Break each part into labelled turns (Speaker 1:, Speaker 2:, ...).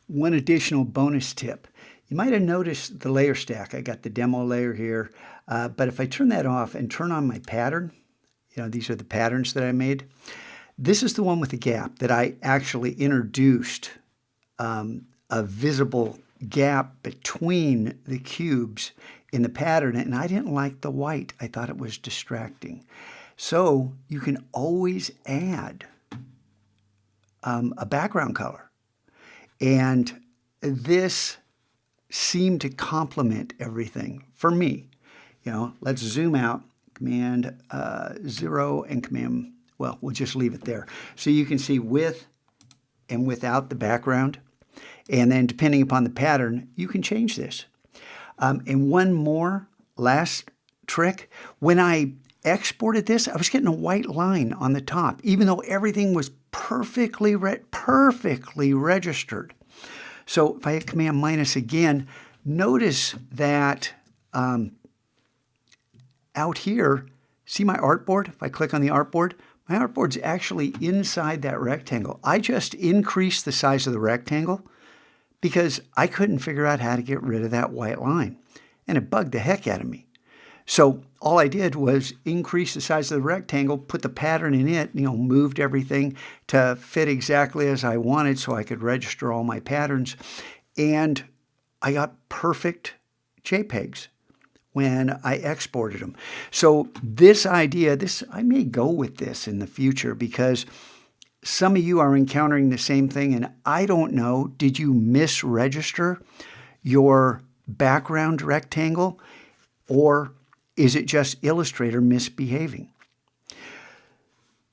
Speaker 1: One additional bonus tip. You might have noticed the layer stack. I got the demo layer here, but if I turn that off and turn on my pattern, these are the patterns that I made. This is the one with the gap that I actually introduced a visible gap between the cubes in the pattern, and I didn't like the white. I thought it was distracting. So you can always add a background color. And this seemed to complement everything for me. Let's zoom out, Command 0 and Command, well, we'll just leave it there. So you can see with and without the background. And then depending upon the pattern, you can change this. And one more last trick. When I exported this, I was getting a white line on the top, even though everything was perfectly registered. So if I hit Command minus again, notice that out here, see my artboard? If I click on the artboard, my artboard's actually inside that rectangle. I just increased the size of the rectangle because I couldn't figure out how to get rid of that white line. And it bugged the heck out of me. So all I did was increase the size of the rectangle, put the pattern in it, moved everything to fit exactly as I wanted so I could register all my patterns. And I got perfect JPEGs when I exported them. So this idea, I may go with this in the future because some of you are encountering the same thing, and I don't know, did you misregister your background rectangle, or is it just Illustrator misbehaving?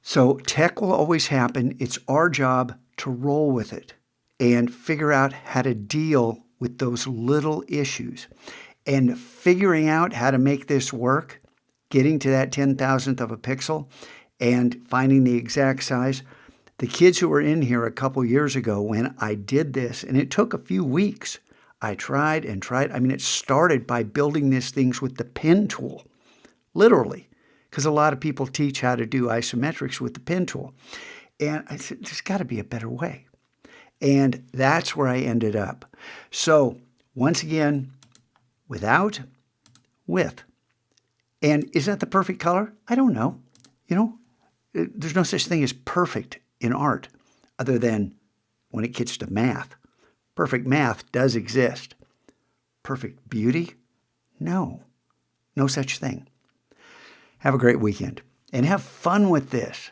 Speaker 1: So tech will always happen. It's our job to roll with it and figure out how to deal with those little issues. And figuring out how to make this work, getting to that 10,000th of a pixel and finding the exact size. The kids who were in here a couple years ago when I did this, and it took a few weeks, I tried and tried. I mean, it started by building these things with the pen tool, literally, because a lot of people teach how to do isometrics with the pen tool. And I said, there's got to be a better way. And that's where I ended up. So once again, without, with. And is that the perfect color? I don't know. There's no such thing as perfect in art other than when it gets to math. Perfect math does exist. Perfect beauty? No. No such thing. Have a great weekend and have fun with this.